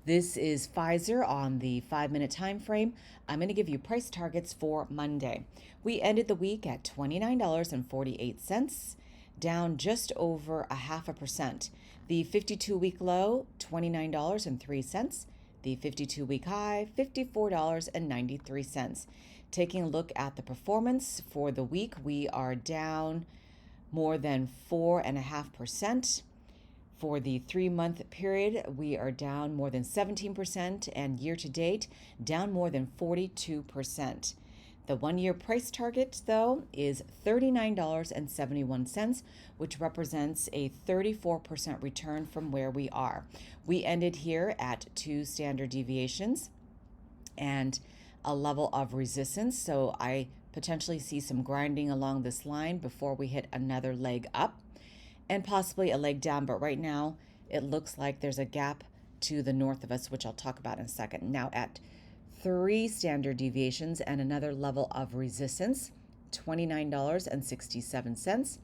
This is Pfizer on the 5-minute time frame. I'm going to give you price targets for Monday. We ended the week at $29.48, down just over 0.5%. The 52-week low, $29.03. The 52-week high, $54.93. Taking a look at the performance for the week, we are down more than 4.5%. For the 3-month period, we are down more than 17%, and year to date, down more than 42%. The 1-year price target, though, is $39.71, which represents a 34% return from where we are. We ended here at 2 standard deviations and a level of resistance, so I potentially see some grinding along this line before we hit another leg up and possibly a leg down, but right now it looks like there's a gap to the north of us, which I'll talk about in a second. Now at 3 standard deviations and another level of resistance, $29.67,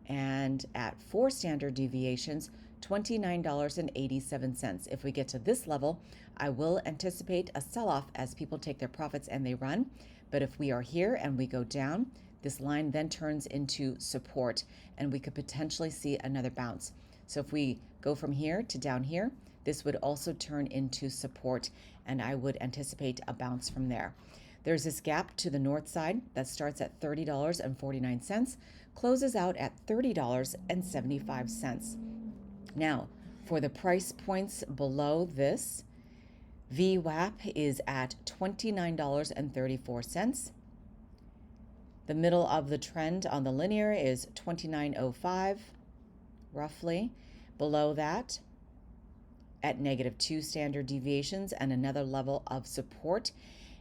and at 4 standard deviations, $29.87. If we get to this level, I will anticipate a sell-off as people take their profits and they run. But if we are here and we go down, this line then turns into support, and we could potentially see another bounce. So if we go from here to down here, this would also turn into support, and I would anticipate a bounce from there. There's this gap to the north side that starts at $30.49, closes out at $30.75. Now, for the price points below this, VWAP is at $29.34. The middle of the trend on the linear is 29.05, roughly. Below that, at -2 standard deviations and another level of support.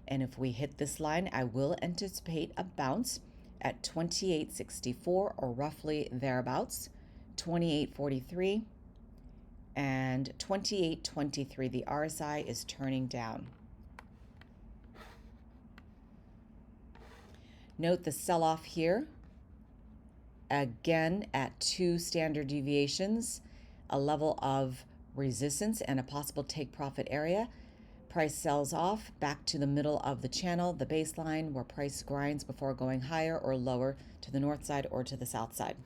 And if we hit this line, I will anticipate a bounce at 28.64 or roughly thereabouts, 28.43, and 28.23. The RSI is turning down. Note the sell-off here, again at 2 standard deviations, a level of resistance and a possible take profit area. Price sells off back to the middle of the channel, the baseline, where price grinds before going higher or lower to the north side or to the south side.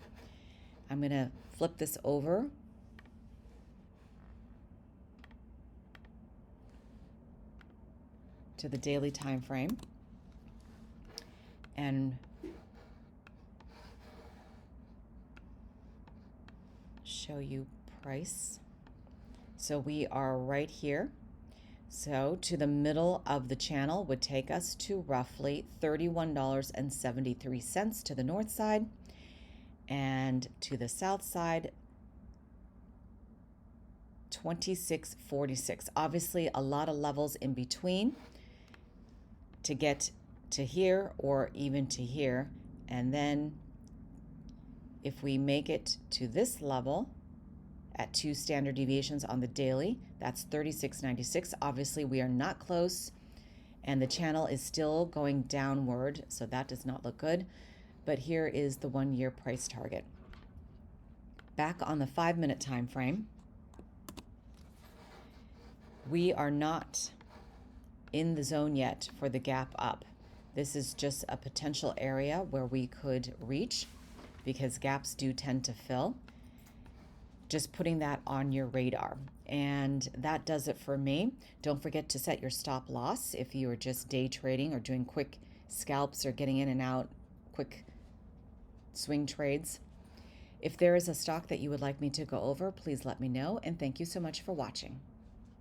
I'm going to flip this over to the daily time frame and show you price. So we are right here. So to the middle of the channel would take us to roughly $31.73 to the north side, and to the south side, $26.46. Obviously a lot of levels in between to get to here or even to here. And then if we make it to this level at 2 standard deviations on the daily, that's $36.96. Obviously we are not close, and the channel is still going downward, so that does not look good. But here is the 1-year price target. Back on the 5-minute time frame, we are not in the zone yet for the gap up. This is just a potential area where we could reach, because gaps do tend to fill. Just putting that on your radar. And that does it for me. Don't forget to set your stop loss if you are just day trading or doing quick scalps or getting in and out, quick swing trades. If there is a stock that you would like me to go over, please let me know, and thank you so much for watching.